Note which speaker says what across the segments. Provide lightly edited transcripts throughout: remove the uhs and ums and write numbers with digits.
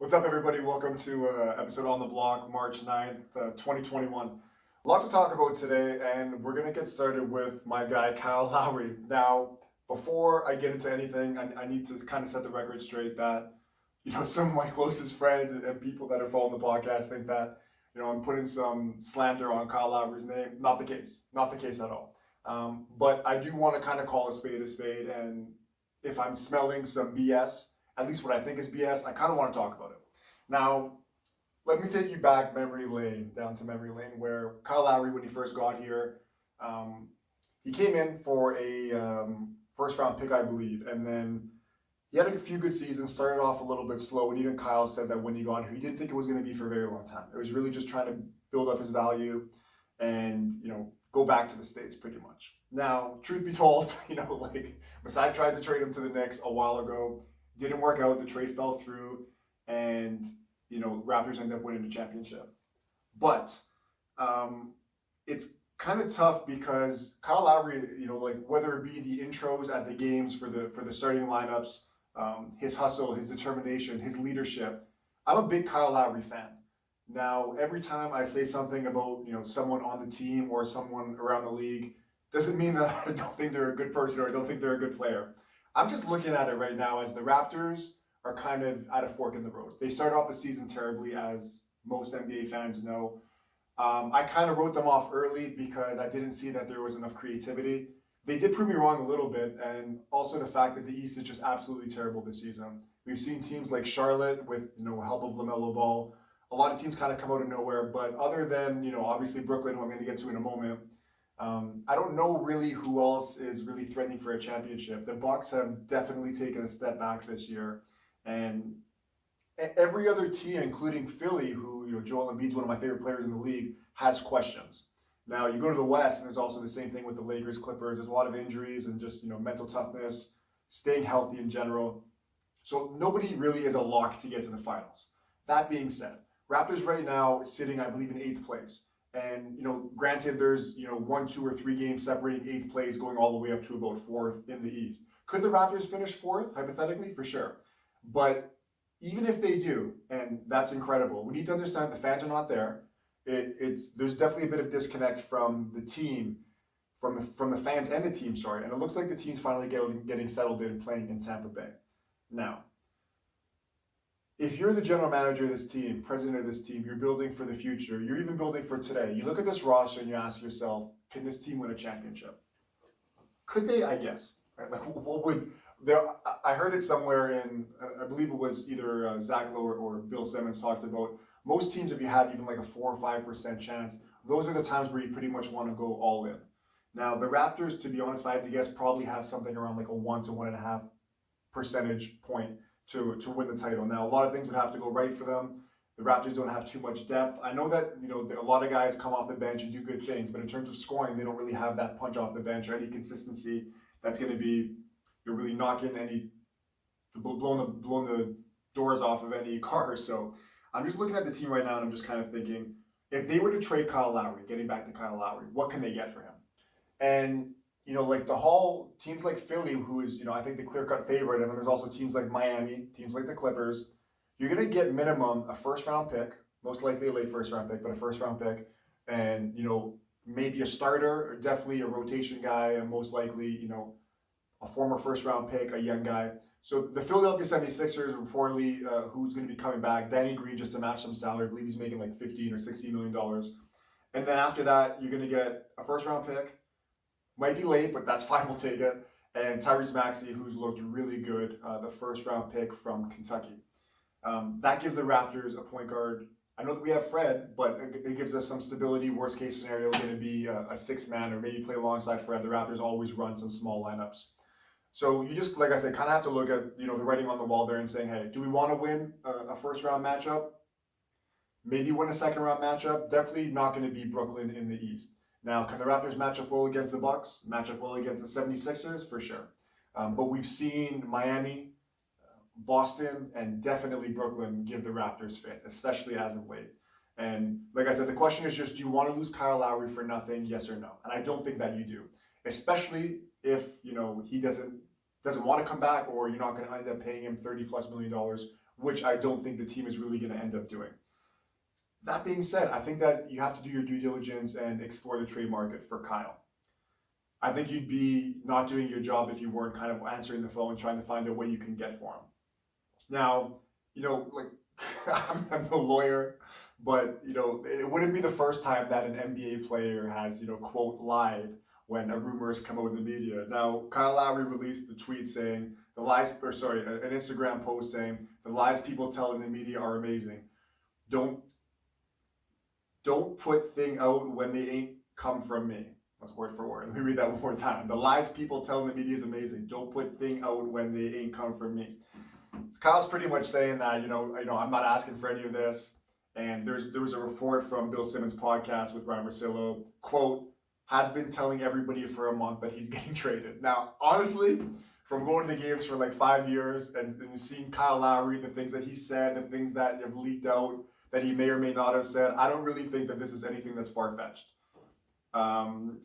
Speaker 1: What's up, everybody? Welcome to episode on the block, March 9th, 2021. A lot to talk about today, and we're going to get started with my guy, Kyle Lowry. Now, before I get into anything, I need to kind of set the record straight that, some of my closest friends and people that are following the podcast think that, I'm putting some slander on Kyle Lowry's name. Not the case. Not the case at all. But I do want to kind of call a spade, and if I'm smelling some BS, at least what I think is BS, I kind of want to talk about it. Now, let me take you back down to memory lane, where Kyle Lowry, when he first got here, he came in for a first round pick, I believe, and then he had a few good seasons, started off a little bit slow, and even Kyle said that when he got here, he didn't think it was going to be for a very long time. It was really just trying to build up his value and, go back to the States pretty much. Now, truth be told, Masai tried to trade him to the Knicks a while ago. Didn't work out. The trade fell through, and Raptors ended up winning the championship. But it's kind of tough because Kyle Lowry, whether it be the intros at the games for the starting lineups, his hustle, his determination, his leadership. I'm a big Kyle Lowry fan. Now, every time I say something about someone on the team or someone around the league, doesn't mean that I don't think they're a good person or I don't think they're a good player. I'm just looking at it right now as the Raptors are kind of at a fork in the road. They started off the season terribly, as most NBA fans know. I kind of wrote them off early because I didn't see that there was enough creativity. They did prove me wrong a little bit, and also the fact that the East is just absolutely terrible this season. We've seen teams like Charlotte with help of LaMelo Ball. A lot of teams kind of come out of nowhere, but other than obviously Brooklyn, who I'm going to get to in a moment, I don't know really who else is really threatening for a championship. The Bucks have definitely taken a step back this year, and every other team, including Philly, who Joel Embiid's one of my favorite players in the league, has questions. Now you go to the West, and there's also the same thing with the Lakers, Clippers. There's a lot of injuries and just mental toughness, staying healthy in general. So nobody really is a lock to get to the finals. That being said, Raptors right now sitting, I believe, in 8th place. And, granted, there's, 1, 2, or 3 games separating 8th place going all the way up to about 4th in the East. Could the Raptors finish 4th, hypothetically? For sure. But even if they do, and that's incredible, we need to understand the fans are not there. There's definitely a bit of disconnect from the team, from the fans and the team, sorry. And it looks like the team's finally getting settled in playing in Tampa Bay. Now, if you're the general manager of this team, president of this team, you're building for the future, you're even building for today. You look at this roster and you ask yourself, can this team win a championship? Could they? I guess. Right? Like, what would I heard it somewhere in, I believe it was either Zach Lowe or Bill Simmons talked about, most teams, if you have even like a 4 or 5% chance, those are the times where you pretty much want to go all in. Now, the Raptors, to be honest, if I had to guess, probably have something around like a 1 to 1.5 percentage point to win the title. Now, a lot of things would have to go right for them. The Raptors don't have too much depth. I know that, a lot of guys come off the bench and do good things, but in terms of scoring, they don't really have that punch off the bench or any consistency that's going to be, you're really knocking blowing the doors off of any car. So I'm just looking at the team right now and I'm just kind of thinking, if they were to trade Kyle Lowry, getting back to Kyle Lowry, what can they get for him? And like the whole teams like Philly, who is, I think the clear-cut favorite, and then there's also teams like Miami, teams like the Clippers. You're going to get minimum a first-round pick, most likely a late first-round pick, but a first-round pick, and, maybe a starter, or definitely a rotation guy, and most likely, a former first-round pick, a young guy. So the Philadelphia 76ers, reportedly, who's going to be coming back, Danny Green, just to match some salary. I believe he's making like $15 or $16 million. And then after that, you're going to get a first-round pick. Might be late, but that's fine. We'll take it. And Tyrese Maxey, who's looked really good, the first-round pick from Kentucky. That gives the Raptors a point guard. I know that we have Fred, but it gives us some stability. Worst-case scenario, going to be a six-man or maybe play alongside Fred. The Raptors always run some small lineups. So you just, like I said, kind of have to look at the writing on the wall there and saying, hey, do we want to win a first-round matchup? Maybe win a second-round matchup. Definitely not going to be Brooklyn in the East. Now, can the Raptors match up well against the Bucks? Match up well against the 76ers? For sure. But we've seen Miami, Boston, and definitely Brooklyn give the Raptors fit, especially as of late. And like I said, the question is just, do you want to lose Kyle Lowry for nothing, yes or no? And I don't think that you do, especially if he doesn't want to come back, or you're not going to end up paying him $30+ million, which I don't think the team is really going to end up doing. That being said, I think that you have to do your due diligence and explore the trade market for Kyle. I think you'd be not doing your job if you weren't kind of answering the phone, trying to find out what you can get for him. Now, like I'm no lawyer, but it wouldn't be the first time that an NBA player has, quote, lied when a rumor has come out in the media. Now, Kyle Lowry released the tweet saying an Instagram post saying the lies people tell in the media are amazing. Don't put thing out when they ain't come from me. That's word for word. Let me read that one more time. The lies people tell in the media is amazing. Don't put thing out when they ain't come from me. So Kyle's pretty much saying that, I'm not asking for any of this. And there was a report from Bill Simmons' podcast with Ryan Russillo, quote, has been telling everybody for a month that he's getting traded. Now, honestly, from going to the games for like 5 years and seeing Kyle Lowry, the things that he said, the things that have leaked out, that he may or may not have said, I don't really think that this is anything that's far-fetched.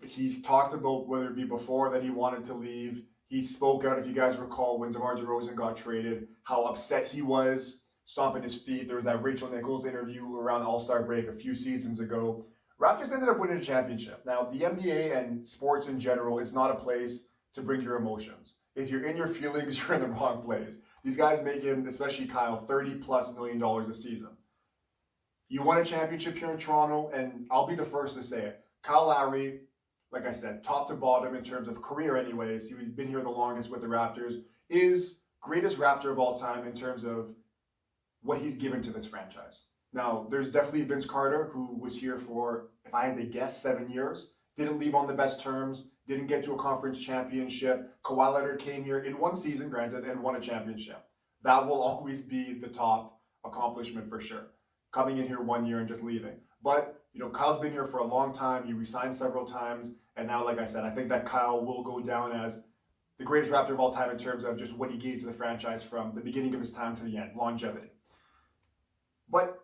Speaker 1: He's talked about whether it be before that he wanted to leave. He spoke out, if you guys recall, when DeMar DeRozan got traded, how upset he was, stomping his feet. There was that Rachel Nichols interview around All-Star break a few seasons ago. Raptors ended up winning a championship. Now, the NBA and sports in general is not a place to bring your emotions. If you're in your feelings, you're in the wrong place. These guys making, especially Kyle, $30+ million a season. You won a championship here in Toronto, and I'll be the first to say it. Kyle Lowry, like I said, top to bottom in terms of career anyways, he's been here the longest with the Raptors, is greatest Raptor of all time in terms of what he's given to this franchise. Now, there's definitely Vince Carter, who was here for, if I had to guess, 7 years. Didn't leave on the best terms, didn't get to a conference championship. Kawhi Leonard came here in one season, granted, and won a championship. That will always be the top accomplishment for sure. Coming in here 1 year and just leaving. But, Kyle's been here for a long time. He resigned several times. And now, like I said, I think that Kyle will go down as the greatest Raptor of all time in terms of just what he gave to the franchise from the beginning of his time to the end, longevity. But,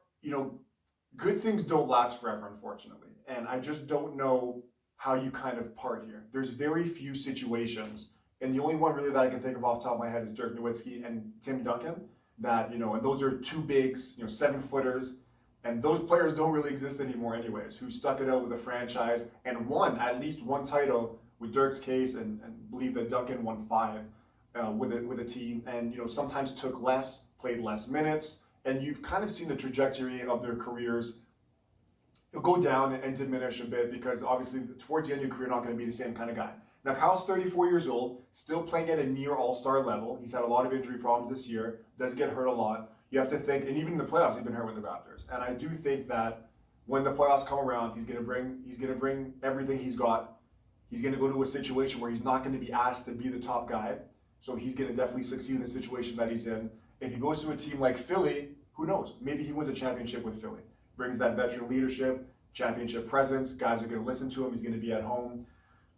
Speaker 1: good things don't last forever, unfortunately. And I just don't know how you kind of part here. There's very few situations, and the only one really that I can think of off the top of my head is Dirk Nowitzki and Tim Duncan, that, and those are two bigs, 7-footers, and those players don't really exist anymore anyways, who stuck it out with a franchise and won at least one title with Dirk's case, and believe that Duncan won 5 with a team, and, sometimes took less, played less minutes, and you've kind of seen the trajectory of their careers go down and diminish a bit because obviously towards the end of your career, you're not going to be the same kind of guy. Now, Kyle's 34 years old, still playing at a near all-star level. He's had a lot of injury problems this year, does get hurt a lot. You have to think, and even in the playoffs, he's been hurt with the Raptors. And I do think that when the playoffs come around, he's going to bring everything he's got. He's going to go to a situation where he's not going to be asked to be the top guy. So he's going to definitely succeed in the situation that he's in. If he goes to a team like Philly, who knows? Maybe he wins a championship with Philly. Brings that veteran leadership, championship presence. Guys are going to listen to him. He's going to be at home.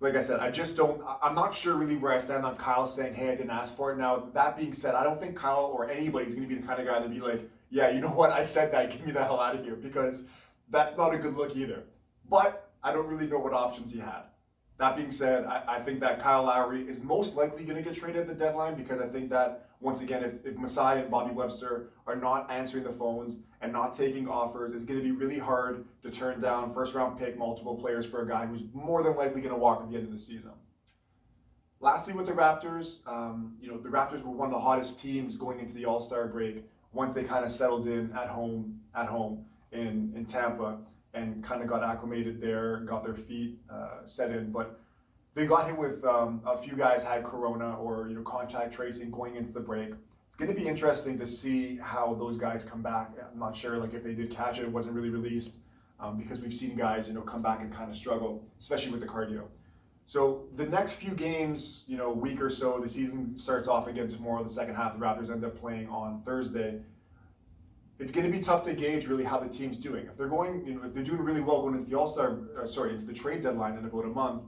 Speaker 1: Like I said, I'm not sure really where I stand on Kyle saying, hey, I didn't ask for it. Now, that being said, I don't think Kyle or anybody is going to be the kind of guy to be like, yeah, you know what? I said that. Get me the hell out of here, because that's not a good look either. But I don't really know what options he had. That being said, I think that Kyle Lowry is most likely going to get traded at the deadline, because I think that, once again, if Masai and Bobby Webster are not answering the phones and not taking offers, it's going to be really hard to turn down first-round pick multiple players for a guy who's more than likely going to walk at the end of the season. Lastly, with the Raptors, the Raptors were one of the hottest teams going into the All-Star break once they kind of settled in at home in Tampa, and kind of got acclimated there, got their feet set in. But they got hit with a few guys had corona or contact tracing going into the break. It's going to be interesting to see how those guys come back. I'm not sure if they did catch it wasn't really released, because we've seen guys come back and kind of struggle, especially with the cardio. So the next few games, week or so, the season starts off again tomorrow. The second half, the Raptors end up playing on Thursday. It's going to be tough to gauge really how the team's doing. If they're if they're doing really well going into the into the trade deadline in about a month,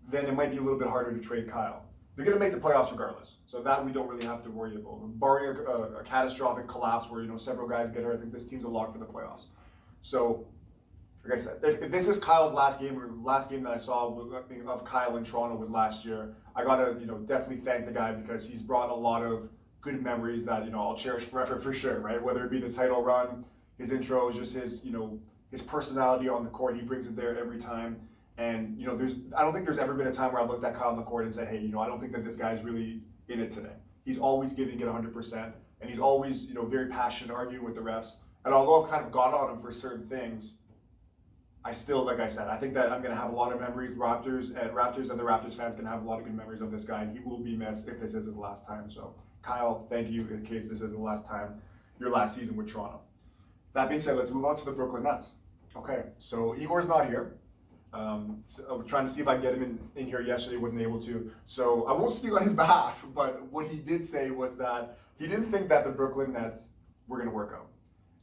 Speaker 1: then it might be a little bit harder to trade Kyle. They're going to make the playoffs regardless, so that we don't really have to worry about. Barring a catastrophic collapse where several guys get hurt, I think this team's a lock for the playoffs. So, like I said, if this is Kyle's last game, or last game that I saw of Kyle in Toronto was last year, I gotta definitely thank the guy, because he's brought a lot of good memories that, I'll cherish forever for sure, right? Whether it be the title run, his intros, just his, his personality on the court. He brings it there every time. And, I don't think there's ever been a time where I've looked at Kyle on the court and said, hey, I don't think that this guy's really in it today. He's always giving it 100%. And he's always, very passionate, arguing with the refs. And although I've kind of got on him for certain things, I still, like I said, I think that I'm going to have a lot of memories. Raptors and the Raptors fans going to have a lot of good memories of this guy, and he will be missed if this is his last time. So, Kyle, thank you in case this is the last time, your last season with Toronto. That being said, let's move on to the Brooklyn Nets. Okay, so Igor's not here. So I'm trying to see if I can get him in here yesterday, wasn't able to. So I won't speak on his behalf, but what he did say was that he didn't think that the Brooklyn Nets were going to work out.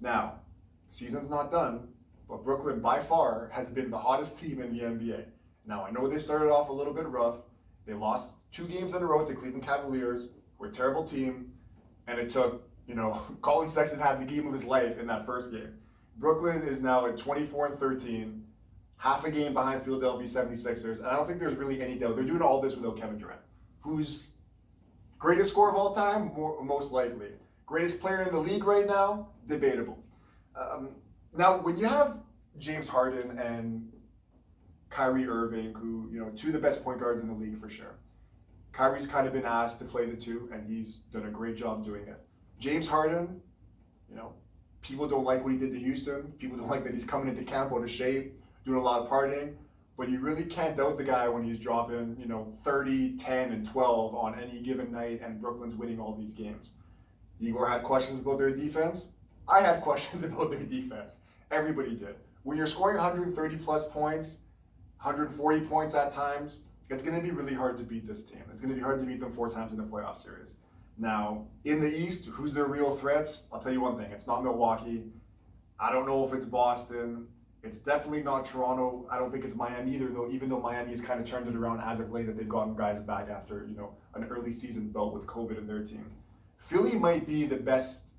Speaker 1: Now, season's not done, but Brooklyn by far has been the hottest team in the NBA. Now, I know they started off a little bit rough. They lost 2 games in a row to Cleveland Cavaliers, who are a terrible team, and it took, Colin Sexton had the game of his life in that first game. Brooklyn is now at 24-13, half a game behind Philadelphia 76ers, and I don't think there's really any doubt. They're doing all this without Kevin Durant, who's greatest scorer of all time, most likely. Greatest player in the league right now, debatable. Now, when you have James Harden and Kyrie Irving, who, 2 of the best point guards in the league for sure. Kyrie's kind of been asked to play the 2, and he's done a great job doing it. James Harden, people don't like what he did to Houston. People don't like that he's coming into camp out of shape, doing a lot of partying. But you really can't doubt the guy when he's dropping, 30, 10, and 12 on any given night, and Brooklyn's winning all these games. Igor had questions about their defense. I had questions about their defense. Everybody did. When you're scoring 130 plus points, 140 points at times, it's going to be really hard to beat this team. It's going to be hard to beat them 4 times in a playoff series. Now, in the East, who's their real threats? I'll tell you one thing. It's not Milwaukee. I don't know if it's Boston. It's definitely not Toronto. I don't think it's Miami either, though, even though Miami has kind of turned it around as of late, that they've gotten guys back after, an early season bout with COVID in their team. Philly might be the best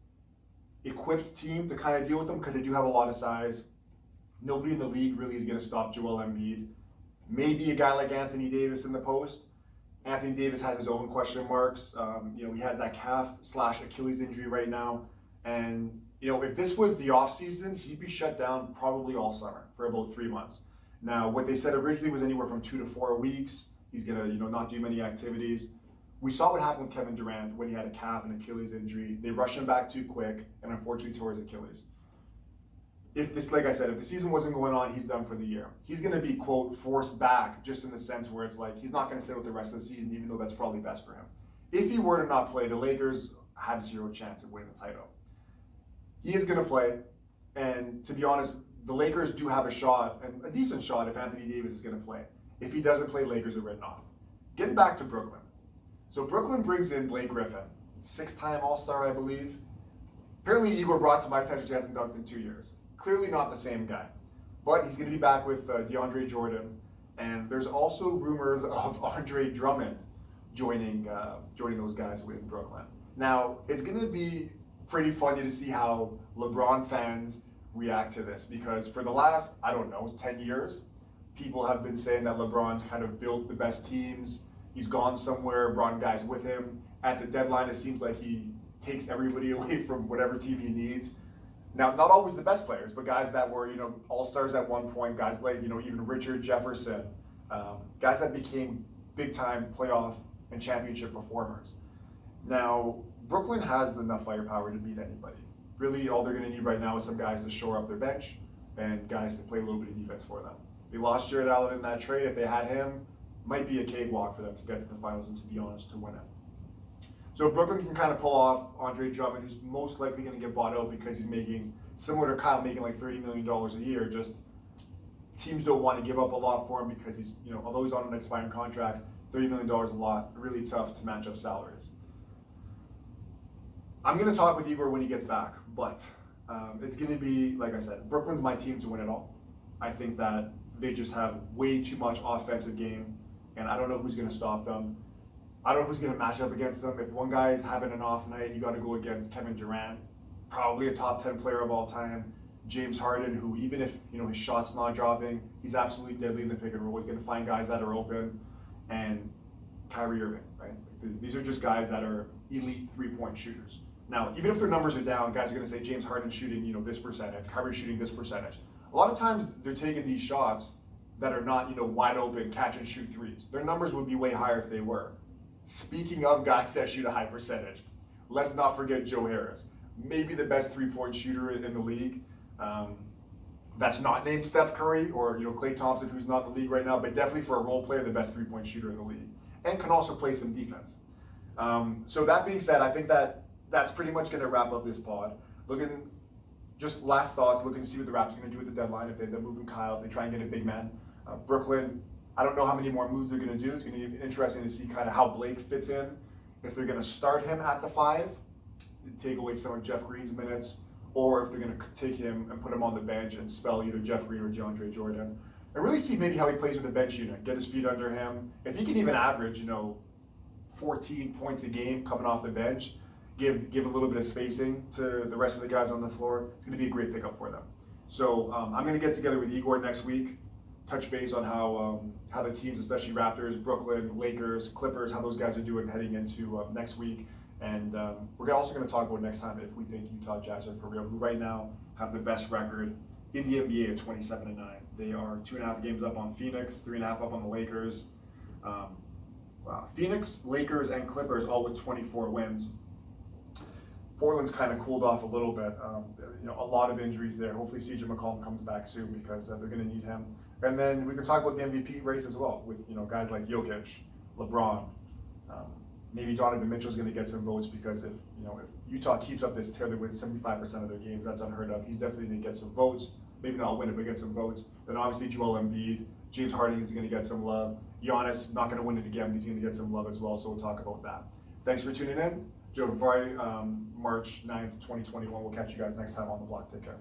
Speaker 1: equipped team to kind of deal with them because they do have a lot of size. Nobody in the league really is going to stop Joel Embiid. Maybe a guy like Anthony Davis in the post. Anthony Davis has his own question marks. He has that calf/Achilles injury right now. And, if this was the offseason, he'd be shut down probably all summer for about 3 months. Now, what they said originally was anywhere from 2 to 4 weeks. He's going to, not do many activities. We saw what happened with Kevin Durant when he had a calf and Achilles injury. They rushed him back too quick and unfortunately tore his Achilles. Like I said, if the season wasn't going on, he's done for the year. He's going to be, quote, forced back just in the sense where it's like he's not going to sit with the rest of the season, even though that's probably best for him. If he were to not play, the Lakers have 0 chance of winning the title. He is going to play, and to be honest, the Lakers do have a shot, and a decent shot, if Anthony Davis is going to play. If he doesn't play, Lakers are written off. Getting back to Brooklyn. So Brooklyn brings in Blake Griffin, 6-time All-Star, I believe. Apparently, Igor brought to my attention he hasn't dunked in 2 years. Clearly not the same guy. But he's going to be back with DeAndre Jordan. And there's also rumors of Andre Drummond joining those guys in Brooklyn. Now, it's going to be pretty funny to see how LeBron fans react to this. Because for the last, 10 years, people have been saying that LeBron's kind of built the best teams. He's gone somewhere, brought guys with him. At the deadline, it seems like he takes everybody away from whatever team he needs. Now, not always the best players, but guys that were, all-stars at one point, guys like, even Richard Jefferson, guys that became big-time playoff and championship performers. Now, Brooklyn has enough firepower to beat anybody. Really, all they're going to need right now is some guys to shore up their bench and guys to play a little bit of defense for them. They lost Jared Allen in that trade. If they had him, might be a cakewalk for them to get to the finals and, to be honest, to win it. So Brooklyn can kind of pull off Andre Drummond, who's most likely going to get bought out because he's making, similar to Kyle, making like $30 million a year. Just teams don't want to give up a lot for him because he's, although he's on an expiring contract, $30 million a lot, really tough to match up salaries. I'm going to talk with Igor when he gets back, but it's going to be, like I said, Brooklyn's my team to win it all. I think that they just have way too much offensive game, and I don't know who's going to stop them. I don't know who's going to match up against them. If one guy is having an off night, you got to go against Kevin Durant, probably a top 10 player of all time. James Harden, who even if his shot's not dropping, he's absolutely deadly in the pick and roll. He's going to find guys that are open, and Kyrie Irving, right? These are just guys that are elite three-point shooters. Now, even if their numbers are down, guys are going to say James Harden shooting, this percentage, Kyrie shooting this percentage. A lot of times they're taking these shots that are not, wide open catch and shoot threes. Their numbers would be way higher if they were. Speaking of guys that shoot a high percentage, let's not forget Joe Harris, maybe the best three-point shooter in the league. That's not named Steph Curry or Klay Thompson, who's not in the league right now, but definitely for a role player, the best three-point shooter in the league, and can also play some defense. So that being said, I think that's pretty much going to wrap up this pod. Just last thoughts, looking to see what the Raptors are going to do at the deadline. If they end up moving Kyle, if they try and get a big man. Brooklyn, I don't know how many more moves they're going to do. It's going to be interesting to see kind of how Blake fits in. If they're going to start him at the 5, take away some of Jeff Green's minutes, or if they're going to take him and put him on the bench and spell either Jeff Green or DeAndre Jordan. And really see maybe how he plays with the bench unit, get his feet under him. If he can even average, 14 points a game coming off the bench, give a little bit of spacing to the rest of the guys on the floor, it's going to be a great pickup for them. So I'm going to get together with Igor next week, touch base on how the teams, especially Raptors, Brooklyn, Lakers, Clippers, how those guys are doing heading into next week. And we're also going to talk about next time if we think Utah Jazz are for real, who right now have the best record in the NBA at 27-9. They are 2.5 games up on Phoenix, 3.5 up on the Lakers. Phoenix, Lakers, and Clippers all with 24 wins. Portland's kind of cooled off a little bit. A lot of injuries there. Hopefully CJ McCollum comes back soon because they're going to need him. And then we can talk about the MVP race as well with guys like Jokic, LeBron. Maybe Donovan Mitchell's going to get some votes because if Utah keeps up this tear, they win 75% of their games. That's unheard of. He's definitely going to get some votes. Maybe not win it, but get some votes. Then obviously Joel Embiid, James Harden is going to get some love. Giannis not going to win it again, but he's going to get some love as well. So we'll talk about that. Thanks for tuning in. Joe Friday, March 9th, 2021. We'll catch you guys next time on the block. Take care.